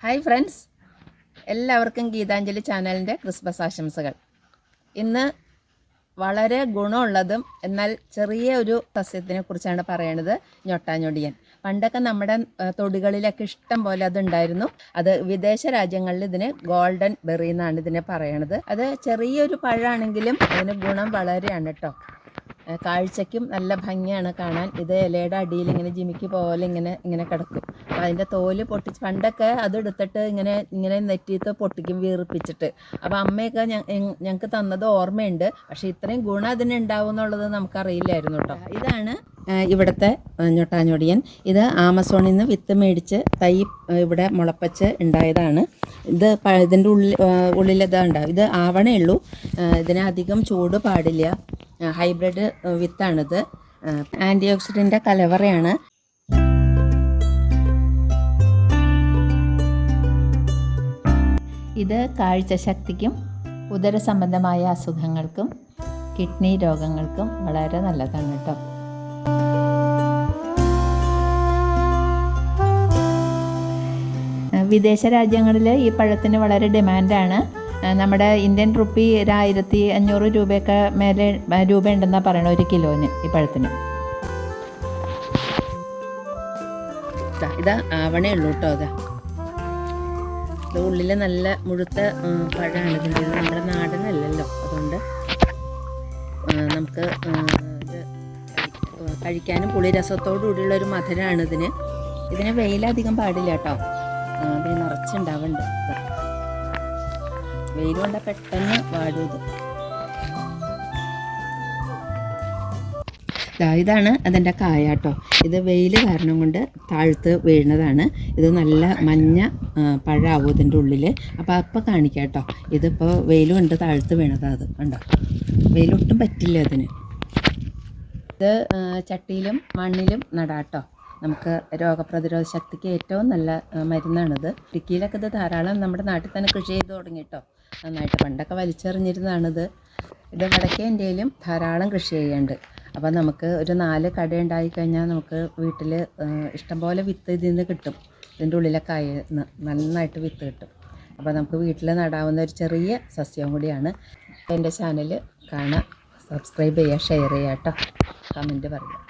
Hi friends, എല്ലാവർക്കും ഗീതാഞ്ജലി ചാനലിൻ്റെ Christmas ആശംസകൾ. ഇന്ന് വളരെ ഗുണമുള്ളതും എന്നാൽ ചെറിയ ഒരു സസ്യത്തിനെ കുറിച്ചാണ് പറയണത്, ഞൊട്ടാഞ്ഞൊടിയൻ. പണ്ടൊക്കെ നമ്മുടെ തൊടികളിലൊക്കെ ഇഷ്ടം പോലെ അതുണ്ടായിരുന്നു. അത് വിദേശ രാജ്യങ്ങളിൽ ഇതിന് ഗോൾഡൻ ബെറി എന്നാണ് ഇതിനെ പറയണത്. അത് ചെറിയൊരു പഴമാണെങ്കിലും അതിന് ഗുണം വളരെയാണ് കേട്ടോ. കാഴ്ചയ്ക്കും നല്ല ഭംഗിയാണ് കാണാൻ. ഇത് ഇലയുടെ അടിയിൽ ഇങ്ങനെ ജിമിക്ക് പോലെ ഇങ്ങനെ കിടക്കും. അപ്പോൾ അതിൻ്റെ തോല് പൊട്ടിച്ച് പണ്ടൊക്കെ അതെടുത്തിട്ട് ഇങ്ങനെ നെറ്റിയിട്ട് പൊട്ടിക്കും വീർപ്പിച്ചിട്ട്. അപ്പോൾ അമ്മയൊക്കെ ഞങ്ങൾക്ക് തന്നത് ഓർമ്മയുണ്ട്. പക്ഷേ ഇത്രയും ഗുണം അതിനുണ്ടാവും എന്നുള്ളത് നമുക്കറിയില്ലായിരുന്നു കേട്ടോ. ഇതാണ് ഇവിടുത്തെ ഞൊട്ടാഞ്ഞൊടിയൻ. ഇത് ആമസോണിൽ നിന്ന് വിത്ത് മേടിച്ച് തൈ ഇവിടെ മുളപ്പച്ച് ഉണ്ടായതാണ്. ഇതിൻ്റെ ഉള്ളിലിതാ ഉണ്ടാവും. ഇത് ആവണേ ഉള്ളൂ. ഇതിന് അധികം ചൂട് പാടില്ല. ഹൈബ്രിഡ് വിത്താണിത്. ആൻറ്റി ഓക്സിഡൻ്റ് കലവറയാണ്. ഇത് കാഴ്ചശക്തിക്കും ഉദര സംബന്ധമായ അസുഖങ്ങൾക്കും കിഡ്നി രോഗങ്ങൾക്കും വളരെ നല്ലതാണ് കേട്ടോ. വിദേശ രാജ്യങ്ങളിൽ ഈ പഴത്തിന് വളരെ ഡിമാൻഡാണ്. നമ്മുടെ ഇന്ത്യൻ റുപ്പി 1500 രൂപയൊക്കെ മേലെ രൂപയുണ്ടെന്നാണ് പറയണത് ഒരു കിലോന് ഈ പഴത്തിന്. ഇതാ ആവണേ ഉള്ളൂ കേട്ടോ. ഇത് ഉള്ളിൽ നല്ല മുഴുത്ത പഴമാണ്. ഇതിൻ്റെ ഉള്ളിൽ നമ്മുടെ നാടനല്ലല്ലോ, അതുകൊണ്ട് നമുക്ക് ഇത് കഴിക്കാനും പുളി രസത്തോടു കൂടിയുള്ള ഒരു മധുരമാണ് ഇതിന് വെയിലധികം പാടില്ല കേട്ടോ. ഇതിന് നിറച്ചുണ്ടാവുന്നുണ്ട്. വെയിൽ കൊണ്ട് പെട്ടെന്ന് വാടും. ഇതാണ് അതിൻ്റെ കായ കേട്ടോ. ഇത് വെയിൽ കാരണം കൊണ്ട് താഴ്ത്ത് വീഴുന്നതാണ്. ഇത് നല്ല മഞ്ഞ പഴമാവും ഇതിൻ്റെ ഉള്ളിൽ. അപ്പോൾ കാണിക്കാം കേട്ടോ. ഇതിപ്പോൾ വെയിൽ കൊണ്ട് താഴ്ത്ത് വീണതാണ്. അത് കണ്ടോ, വെയിലൊട്ടും പറ്റില്ല അതിന്. ഇത് ചട്ടിയിലും മണ്ണിലും നടാട്ടോ. നമുക്ക് രോഗപ്രതിരോധ ശക്തിക്ക് ഏറ്റവും നല്ല മരുന്നാണിത്. ഇടുക്കിയിലൊക്കെ ഇത് ധാരാളം നമ്മുടെ നാട്ടിൽ തന്നെ കൃഷി ചെയ്ത് തുടങ്ങി കേട്ടോ. നന്നായിട്ട് പണ്ടൊക്കെ വലിച്ചെറിഞ്ഞിരുന്നതാണിത്. ഇത് വടക്കേ ഇന്ത്യയിലും ധാരാളം കൃഷി ചെയ്യുന്നുണ്ട്. അപ്പോൾ നമുക്ക് ഒരു 4 കട ഉണ്ടായിക്കഴിഞ്ഞാൽ നമുക്ക് വീട്ടിൽ ഇഷ്ടംപോലെ വിത്ത് ഇതിൽ നിന്ന് കിട്ടും. ഇതിൻ്റെ ഉള്ളിലെ കായ നന്നായിട്ട് വിത്ത് കിട്ടും. അപ്പോൾ നമുക്ക് വീട്ടിൽ നടാവുന്ന ഒരു ചെറിയ സസ്യം കൂടിയാണ്. എൻ്റെ ചാനൽ കാണാം, സബ്സ്ക്രൈബ് ചെയ്യുക, ഷെയർ ചെയ്യുക കേട്ടോ, കമൻറ്റ് പറയുക.